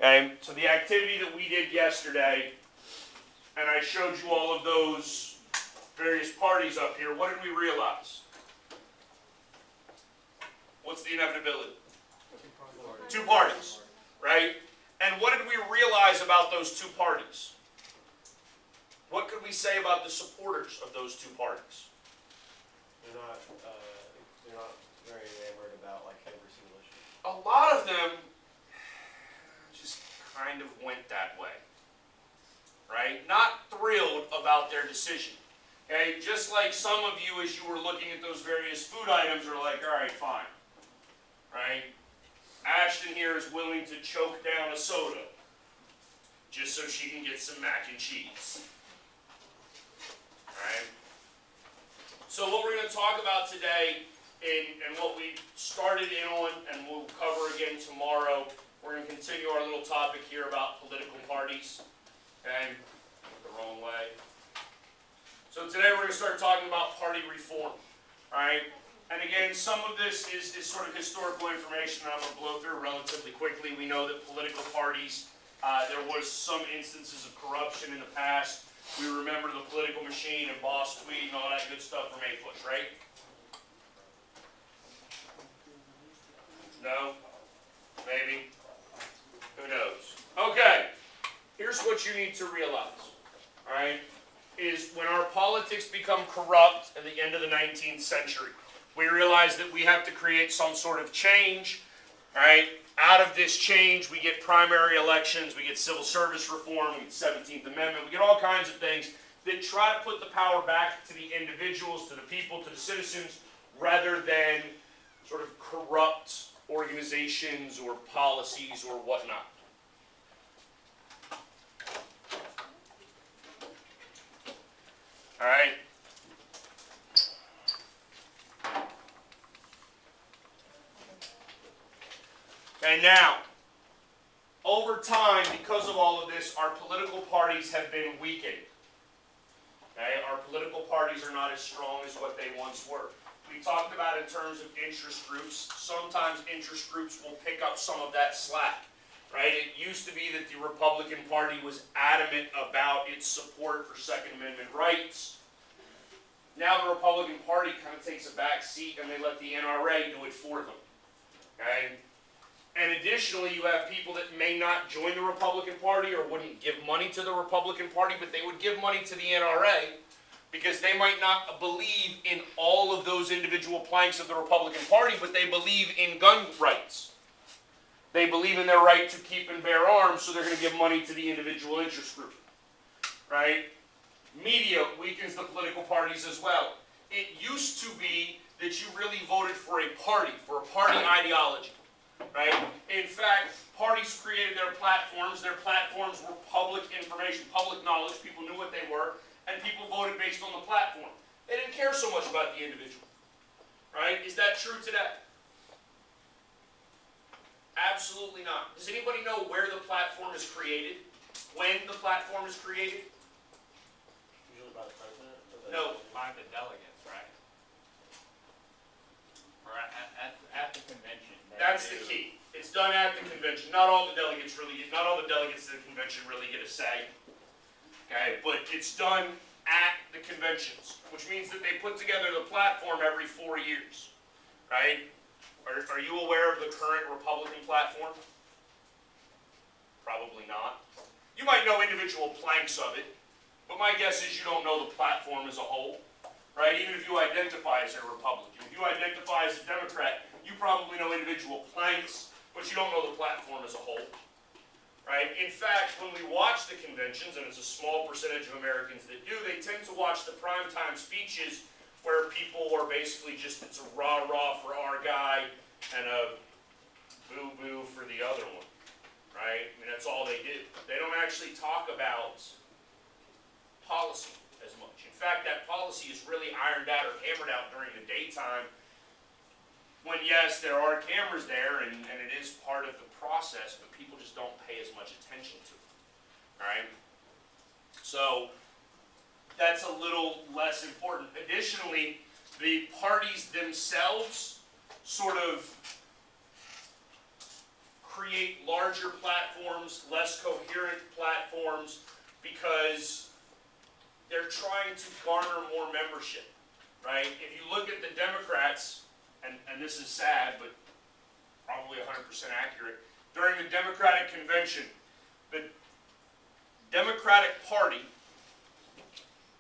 Okay, so the activity that we did yesterday, and I showed you all of those various parties up here, what did we realize? What's the inevitability? Two parties, right? And what did we realize about those two parties? What could we say about the supporters of those two parties? They're not very enamored about like him versus English. A lot of them just kind of went that way, right? Not thrilled about their decision. Okay, just like some of you, as you were looking at those various food items, are like, all right, fine, right? Ashton here is willing to choke down a soda just so she can get some mac and cheese. All right? So what we're going to talk about today, and what we started in on, and we'll cover again tomorrow, we're going to continue our little topic here about political parties. Okay? The wrong way. So today we're going to start talking about party reform. All right? And again, some of this is sort of historical information that I'm going to blow through relatively quickly. We know that political parties, there was some instances of corruption in the past. We remember the political machine and Boss Tweed and all that good stuff from APUSH, right? No? Maybe? Who knows? Okay. Here's what you need to realize, all right, is when our politics become corrupt at the end of the 19th century, we realize that we have to create some sort of change, all right? Out of this change, we get primary elections, we get civil service reform, we get 17th Amendment, we get all kinds of things that try to put the power back to the individuals, to the people, to the citizens, rather than sort of corrupt organizations or policies or whatnot. All right? And now, over time, because of all of this, our political parties have been weakened. Okay? Our political parties are not as strong as what they once were. We talked about in terms of interest groups. Sometimes interest groups will pick up some of that slack. Right? It used to be that the Republican Party was adamant about its support for Second Amendment rights. Now the Republican Party kind of takes a back seat and they let the NRA do it for them. Okay? And additionally, you have people that may not join the Republican Party or wouldn't give money to the Republican Party, but they would give money to the NRA because they might not believe in all of those individual planks of the Republican Party, but they believe in gun rights. They believe in their right to keep and bear arms, so they're going to give money to the individual interest group. Right? Media weakens the political parties as well. It used to be that you really voted for a party ideology. Right? In fact, parties created their platforms. Their platforms were public information, public knowledge. People knew what they were, and people voted based on the platform. They didn't care so much about the individual. Right? Is that true today? Absolutely not. Does anybody know where the platform is created? When the platform is created? Usually by the president? No. By the delegates, right? Or at the convention. That's the key. It's done at the convention. Not all the delegates to the convention really get a say. Okay, but it's done at the conventions, which means that they put together the platform every 4 years. Right? Are you aware of the current Republican platform? Probably not. You might know individual planks of it, but my guess is you don't know the platform as a whole. Right? Even if you identify as a Republican. If you identify as a Democrat, you probably know individual planks, but you don't know the platform as a whole. Right? In fact, when we watch the conventions, and it's a small percentage of Americans that do, they tend to watch the primetime speeches where people are basically just, it's a rah-rah for our guy and a boo-boo for the other one. Right? I mean, that's all they do. They don't actually talk about policy as much. In fact, that policy is really ironed out or hammered out during the daytime when, yes, there are cameras there and it is part of the process, but people just don't pay as much attention to it. All right? So that's a little less important. Additionally, the parties themselves sort of create larger platforms, less coherent platforms, because they're trying to garner more membership, right? If you look at the Democrats, and this is sad, but probably 100% accurate, during the Democratic convention, the Democratic Party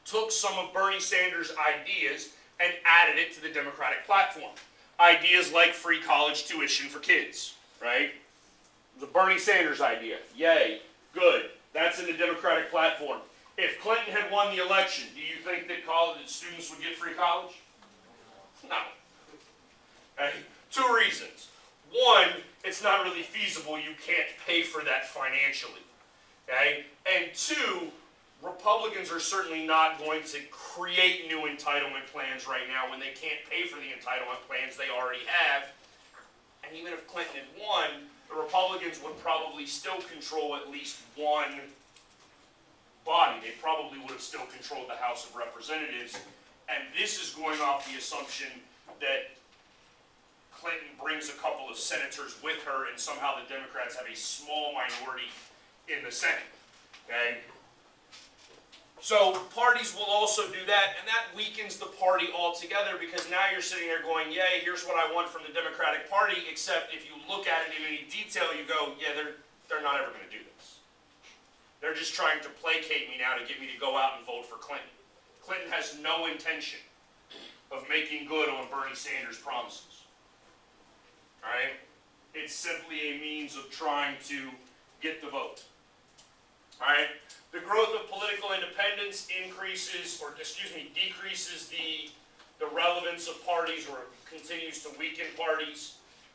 took some of Bernie Sanders' ideas and added it to the Democratic platform. Ideas like free college tuition for kids, right? The Bernie Sanders idea. Yay, good. That's in the Democratic platform. If Clinton had won the election, do you think that college students would get free college? No. Okay? 2 reasons. One, it's not really feasible. You can't pay for that financially. Okay? And 2, Republicans are certainly not going to create new entitlement plans right now when they can't pay for the entitlement plans they already have. And even if Clinton had won, the Republicans would probably still control at least one body. They probably would have still controlled the House of Representatives. And this is going off the assumption that Clinton brings a couple of senators with her and somehow the Democrats have a small minority in the Senate. Okay? So parties will also do that, and that weakens the party altogether, because now you're sitting there going, yay, here's what I want from the Democratic Party, except if you look at it in any detail, you go, yeah, they're not ever going to do this. They're just trying to placate me now to get me to go out and vote for Clinton. Clinton has no intention of making good on Bernie Sanders' promises. All right? It's simply a means of trying to get the vote. All right? The growth of political independence decreases the relevance of parties, or continues to weaken parties.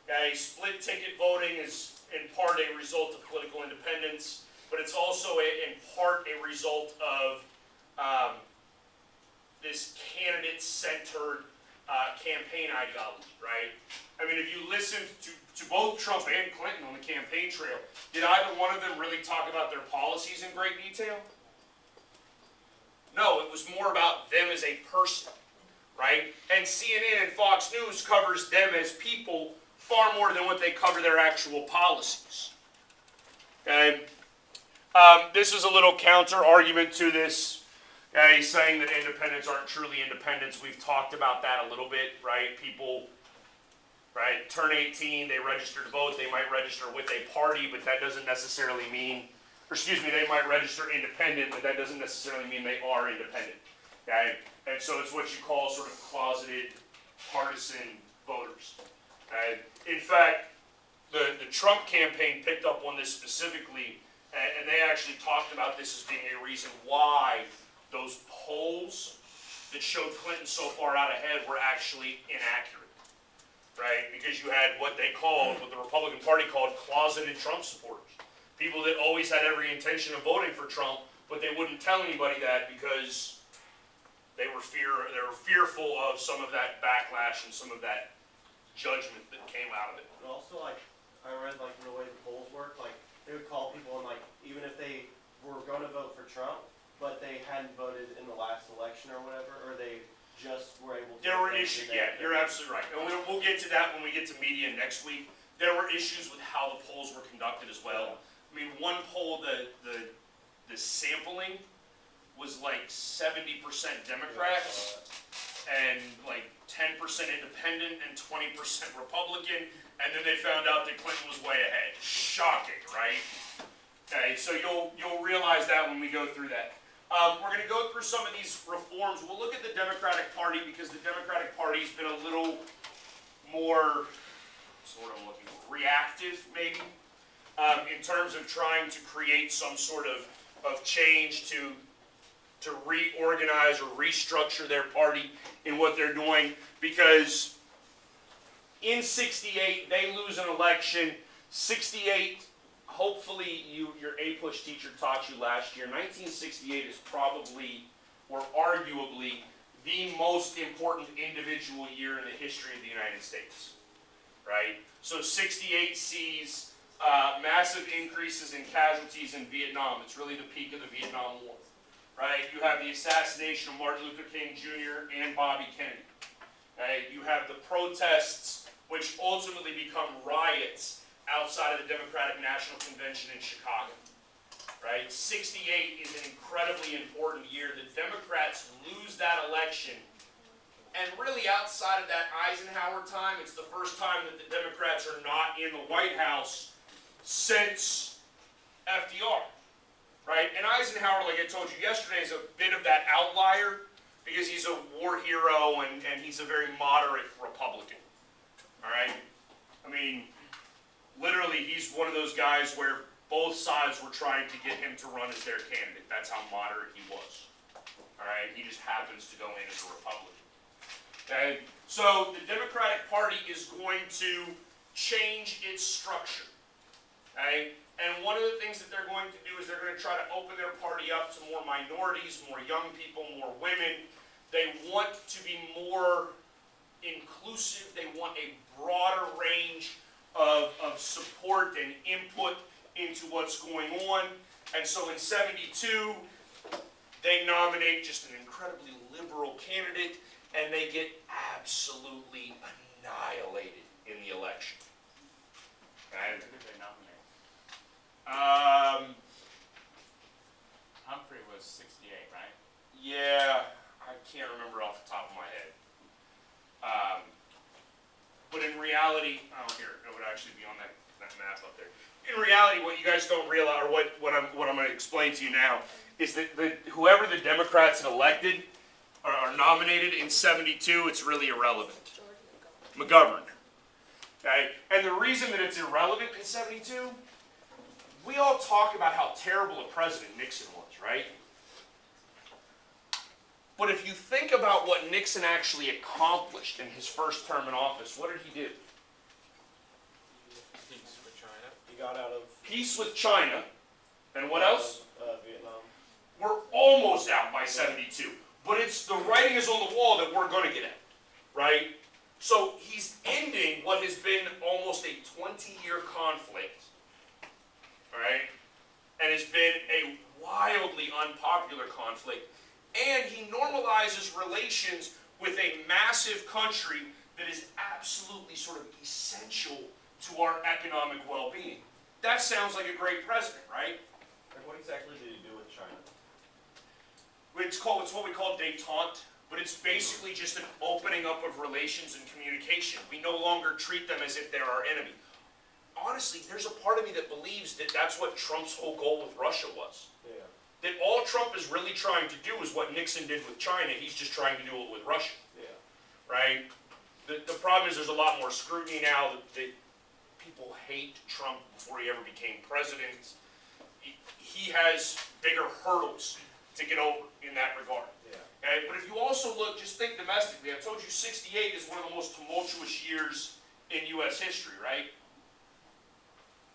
Okay? Split ticket voting is in part a result of political independence, but it's also in part a result of this candidate-centered campaign ideology, right? I mean, if you listen to both Trump and Clinton on the campaign trail, did either one of them really talk about their policies in great detail? No, it was more about them as a person, right? And CNN and Fox News covers them as people far more than what they cover their actual policies. Okay? This is a little counter argument to this. He's saying that independents aren't truly independents. We've talked about that a little bit, right? People, right, turn 18, they register to vote, they might register with a party, but that doesn't necessarily mean, they might register independent, but that doesn't necessarily mean they are independent. Okay? And so it's what you call sort of closeted partisan voters. Okay? In fact, the Trump campaign picked up on this specifically, and they actually talked about this as being a reason why those polls that showed Clinton so far out ahead were actually inaccurate, right? Because you had what the Republican Party called closeted Trump supporters. People that always had every intention of voting for Trump, but they wouldn't tell anybody that because they were fearful of some of that backlash and some of that judgment that came out of it. But also, like, I read, like, the way the polls work, like, they would call people and, like, even if they were going to vote for Trump, but they hadn't voted in the last election or whatever, or they just were able to. There were issues, yeah, you're absolutely right. And we'll get to that when we get to media next week. There were issues with how the polls were conducted as well. I mean, one poll, the sampling was like 70% Democrats and like 10% independent and 20% Republican, and then they found out that Clinton was way ahead. Shocking, right? Okay, so you'll realize that when we go through that. We're going to go through some of these reforms. We'll look at the Democratic Party because the Democratic Party's been a little more, reactive, maybe, in terms of trying to create some sort of change to reorganize or restructure their party in what they're doing. Because in '68, they lose an election. '68. Hopefully your A-push teacher taught you last year, 1968 is probably, or arguably, the most important individual year in the history of the United States, right? So 68 sees massive increases in casualties in Vietnam. It's really the peak of the Vietnam War, right? You have the assassination of Martin Luther King Jr. and Bobby Kennedy. Right? You have the protests, which ultimately become riots outside of the Democratic National Convention in Chicago. Right? 68 is an incredibly important year. The Democrats lose that election. And really outside of that Eisenhower time, it's the first time that the Democrats are not in the White House since FDR. Right? And Eisenhower, like I told you yesterday, is a bit of that outlier because he's a war hero and he's a very moderate Republican. All right? I mean, literally, he's one of those guys where both sides were trying to get him to run as their candidate. That's how moderate he was. All right? He just happens to go in as a Republican. Okay? So the Democratic Party is going to change its structure. Okay? And one of the things that they're going to do is they're going to try to open their party up to more minorities, more young people, more women. They want to be more inclusive. They want a broader range of support and input into what's going on. And so in 72, they nominate just an incredibly liberal candidate, and they get absolutely annihilated in the election. Who did they nominate? Humphrey was 68, right? Yeah, I can't remember off the top of my head. But in reality, here, it would actually be on that map up there. In reality, what you guys don't realize, or what I'm going to explain to you now, is that whoever the Democrats had elected or nominated in 72, it's really irrelevant. McGovern. Okay? And the reason that it's irrelevant in 72, we all talk about how terrible a president Nixon was, right? But if you think about what Nixon actually accomplished in his first term in office, what did he do? Peace with China. He got out of Peace with China. And what else? Vietnam. We're almost out by 72. But it's the writing is on the wall that we're going to get at, right? So he's ending what has been almost a 20-year conflict, right? And has been a wildly unpopular conflict. And he normalizes relations with a massive country that is absolutely sort of essential to our economic well-being. That sounds like a great president, right? Like, what exactly did he do with China? It's what we call détente, but it's basically just an opening up of relations and communication. We no longer treat them as if they're our enemy. Honestly, there's a part of me that believes that that's what Trump's whole goal with Russia was. Yeah. That all Trump is really trying to do is what Nixon did with China. He's just trying to do it with Russia. Yeah. Right? The problem is there's a lot more scrutiny now that people hate Trump before he ever became president. He has bigger hurdles to get over in that regard. Yeah. Okay? But if you also look, just think domestically, I told you 68 is one of the most tumultuous years in U.S. history, right?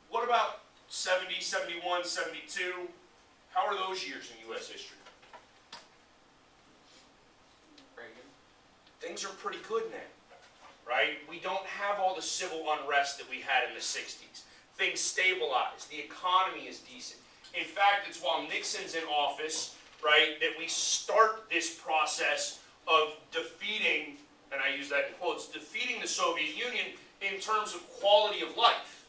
What about 70, 71, 72? How are those years in U.S. history? Reagan. Things are pretty good now, right? We don't have all the civil unrest that we had in the 60s. Things stabilize. The economy is decent. In fact, it's while Nixon's in office, right, that we start this process of defeating, and I use that in quotes, defeating the Soviet Union in terms of quality of life,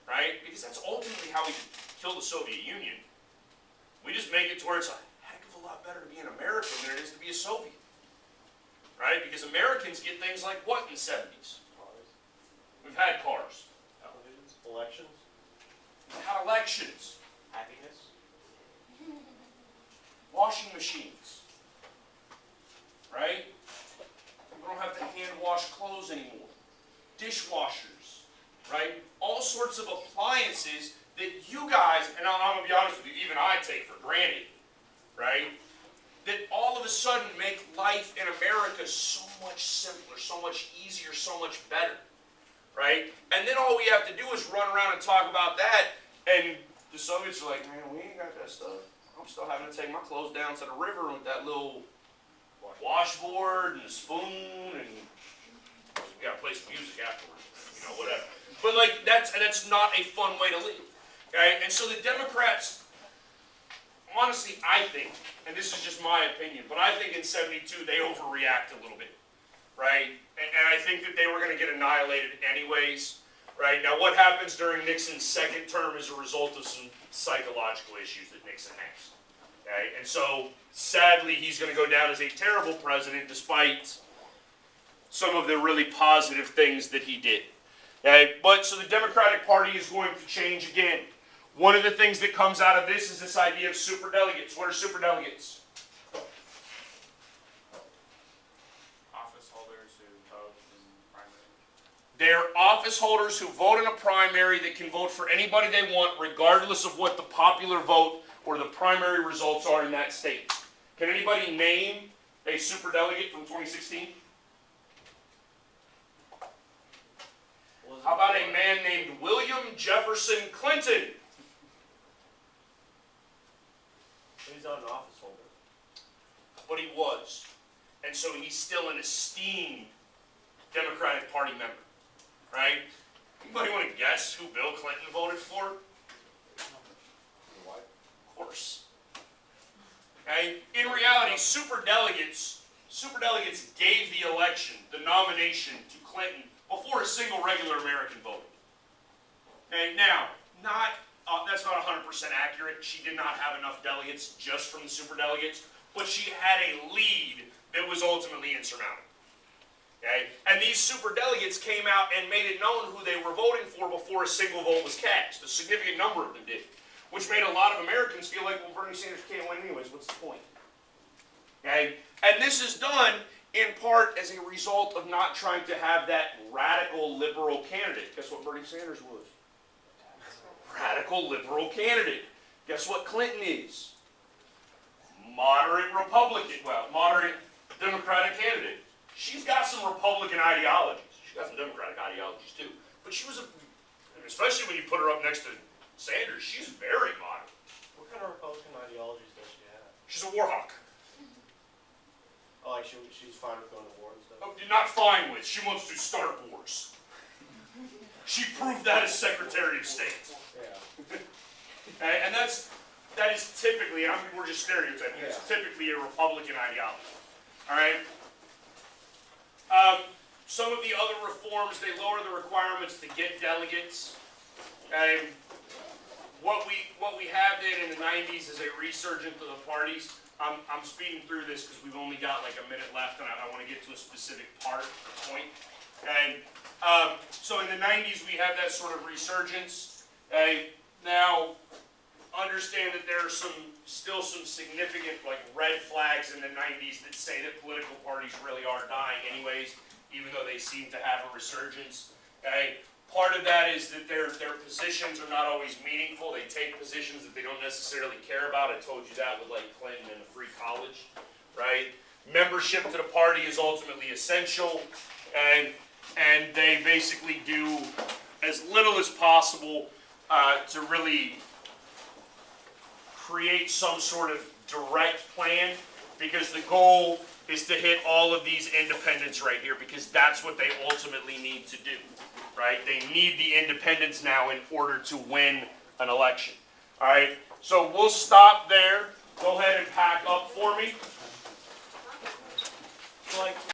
right? Because that's ultimately how we kill the Soviet Union. We just make it to where it's a heck of a lot better to be an American than it is to be a Soviet, right? Because Americans get things like what in the 70s? Cars. We've had cars. Televisions. Elections. We've had elections. Happiness. Washing machines, right? We don't have to hand wash clothes anymore. Dishwashers, right? All sorts of appliances that you guys, and I'm going to be honest with you, even I take for granted, right? That all of a sudden make life in America so much simpler, so much easier, so much better, right? And then all we have to do is run around and talk about that, and the Soviets are like, man, we ain't got that stuff. I'm still having to take my clothes down to the river with that little washboard and a spoon, and we gotta play some music afterwards, whatever. But like that's not a fun way to live. Okay? And so the Democrats, honestly, I think, and this is just my opinion, but I think in 72 they overreact a little bit, right? And I think that they were going to get annihilated anyways. Right? Now, what happens during Nixon's second term is a result of some psychological issues that Nixon has. Okay? And so, sadly, he's going to go down as a terrible president despite some of the really positive things that he did. Okay? But, so the Democratic Party is going to change again. One of the things that comes out of this is this idea of superdelegates. What are superdelegates? Office holders who vote in primary. They're office holders who vote in a primary that can vote for anybody they want, regardless of what the popular vote or the primary results are in that state. Can anybody name a superdelegate from 2016? How about a man named William Jefferson Clinton? He's not an office holder. But he was. And so he's still an esteemed Democratic Party member. Right? Anybody want to guess who Bill Clinton voted for? Of course. Okay? In reality, superdelegates gave the election, the nomination to Clinton before a single regular American voted. Okay? Now, that's not 100% accurate. She did not have enough delegates just from the superdelegates, but she had a lead that was ultimately insurmountable. Okay? And these superdelegates came out and made it known who they were voting for before a single vote was cast. A significant number of them did, which made a lot of Americans feel like, well, Bernie Sanders can't win anyways. What's the point? Okay? And this is done in part as a result of not trying to have that radical liberal candidate. Guess what Bernie Sanders was? Radical liberal candidate. Guess what Clinton is? Moderate Republican, moderate Democratic candidate. She's got some Republican ideologies. She's got some Democratic ideologies too. But she was, especially when you put her up next to Sanders, she's very moderate. What kind of Republican ideologies does she have? She's a war hawk. Oh, like she's fine with going to war and stuff? Oh, not fine with. She wants to start wars. She proved that as Secretary of State. Yeah. Okay? And that is typically, and we're just stereotyping, it's typically a Republican ideology. All right? Some of the other reforms, they lower the requirements to get delegates. Okay? What we have then in the 90s is a resurgence of the parties. I'm speeding through this because we've only got like a minute left, and I want to get to a specific part or point. Okay? So in the 90s, we have that sort of resurgence. Okay? Now, understand that there are still some significant like red flags in the 90s that say that political parties really are dying anyways, even though they seem to have a resurgence. Okay? Part of that is that their positions are not always meaningful. They take positions that they don't necessarily care about. I told you that with like Clinton and the free college, right? Membership to the party is ultimately essential, and they basically do as little as possible to really create some sort of direct plan, because the goal is to hit all of these independents right here, because that's what they ultimately need to do, right? They need the independents now in order to win an election. All right, so we'll stop there. Go ahead and pack up for me.